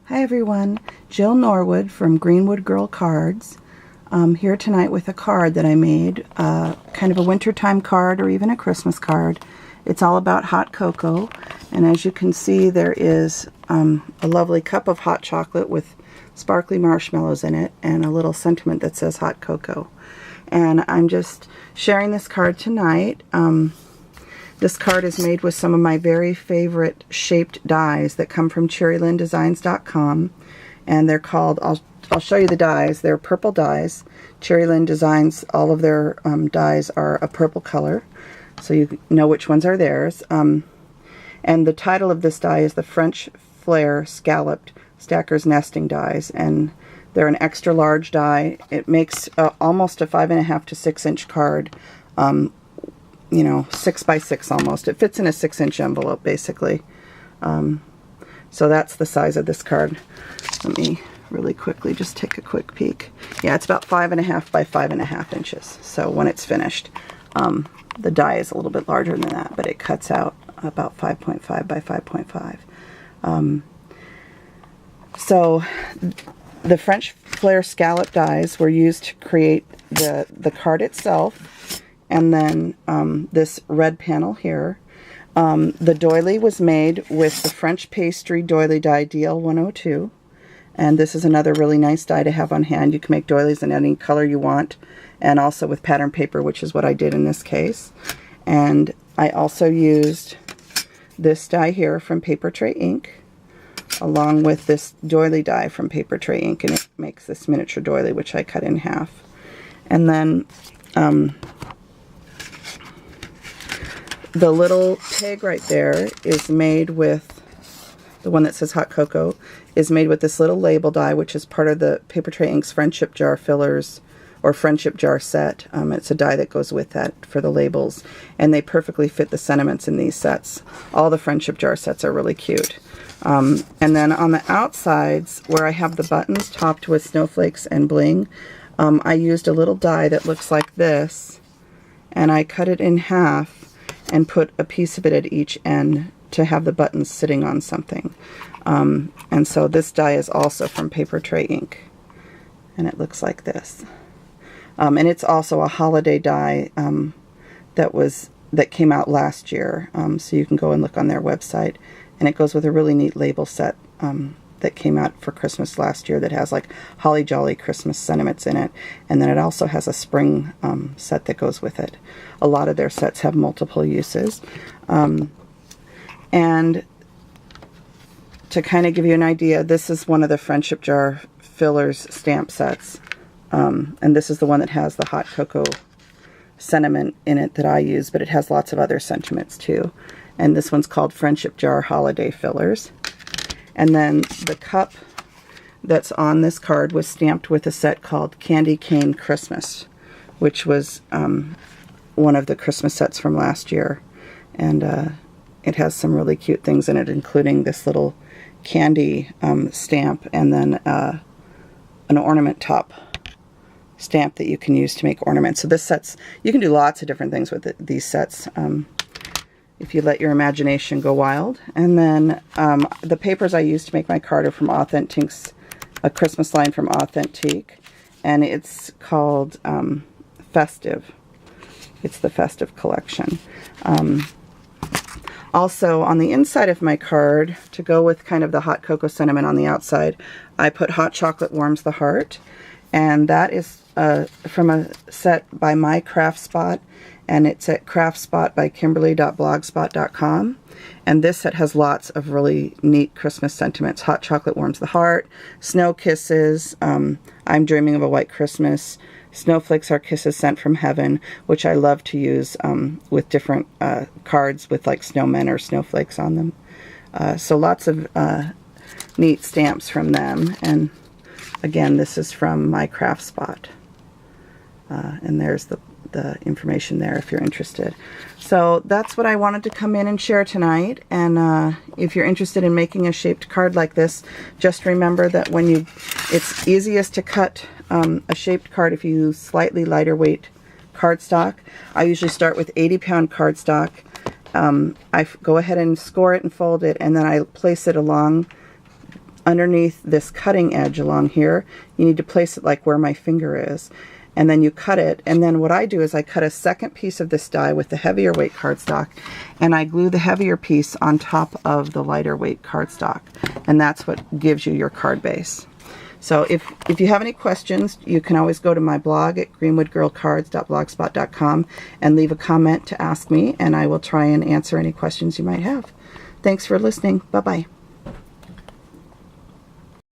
Hi everyone, Jill Norwood from Greenwood Girl Cards. Here tonight with a card that I made, kind of a wintertime card or even a Christmas card. It's all about hot cocoa, and as you can see there is a lovely cup of hot chocolate with sparkly marshmallows in it and a little sentiment that says hot cocoa. And I'm just sharing this card tonight. This card is made with some of my very favorite shaped dies that come from CherryLynDesigns.com, and they're called, I'll show you the dies, they're purple dies. CherryLyn Designs, all of their dies are a purple color, so you know which ones are theirs. And the title of this die is the French Flair Scalloped Stacker's Nesting Dies, and they're an extra large die. It makes almost a 5.5 to 6 inch card. You know, 6 by 6 almost. It fits in a 6-inch envelope basically. So that's the size of this card. Let me really quickly just take a quick peek. Yeah, it's about 5.5 by 5.5 inches. So when it's finished, the die is a little bit larger than that, but it cuts out about 5.5 by 5.5. So the French Flair scallop dies were used to create the card itself. And then this red panel here. The doily was made with the French Pastry Doily Die DL102. And this is another really nice die to have on hand. You can make doilies in any color you want, and also with pattern paper, which is what I did in this case. And I also used this die here from Paper Tray Ink, along with this doily die from Paper Tray Ink, and it makes this miniature doily, which I cut in half. And then the little pig right there is made with, the one that says hot cocoa, is made with this little label die, which is part of the Paper Tray Ink's Friendship Jar Fillers, or Friendship Jar set. It's a die that goes with that for the labels, and they perfectly fit the sentiments in these sets. All the Friendship Jar sets are really cute. And then on the outsides, where I have the buttons topped with snowflakes and bling, I used a little die that looks like this, and I cut it in half and put a piece of it at each end to have the buttons sitting on something. And so this die is also from Paper Tray Ink, and it looks like this. And it's also a holiday die that came out last year, so you can go and look on their website, and it goes with a really neat label set that came out for Christmas last year that has like holly jolly Christmas sentiments in it, and then it also has a spring set that goes with it. A lot of their sets have multiple uses. And to kind of give you an idea, this is one of the Friendship Jar Fillers stamp sets, and this is the one that has the hot cocoa sentiment in it that I use, but it has lots of other sentiments too. And this one's called Friendship Jar Holiday Fillers. And then the cup that's on this card was stamped with a set called Candy Cane Christmas, which was one of the Christmas sets from last year. And it has some really cute things in it, including this little candy stamp, and then an ornament top stamp that you can use to make ornaments. So this set's, you can do lots of different things with these sets. If you let your imagination go wild. And then the papers I use to make my card are from Authentique's, a Christmas line from Authentique, and it's called Festive. It's the Festive collection. Also, on the inside of my card, to go with kind of the hot cocoa sentiment on the outside, I put Hot Chocolate Warms the Heart, and that is from a set by My Craft Spot, and it's at craftspot by Kimberly.blogspot.com. And this set has lots of really neat Christmas sentiments. Hot Chocolate Warms the Heart, Snow Kisses, I'm Dreaming of a White Christmas, Snowflakes Are Kisses Sent from Heaven, which I love to use with different cards with like snowmen or snowflakes on them. So lots of neat stamps from them. And again, this is from My Craft Spot. And there's the information there if you're interested. So that's what I wanted to come in and share tonight. And if you're interested in making a shaped card like this, just remember that it's easiest to cut a shaped card if you use slightly lighter weight cardstock. I usually start with 80-pound cardstock. I go ahead and score it and fold it, and then I place it along underneath this cutting edge along here. You need to place it like where my finger is. And then you cut it, and then what I do is I cut a second piece of this die with the heavier weight cardstock, and I glue the heavier piece on top of the lighter weight cardstock, and that's what gives you your card base. So if you have any questions, you can always go to my blog at greenwoodgirlcards.blogspot.com and leave a comment to ask me, and I will try and answer any questions you might have. Thanks for listening. Bye-bye.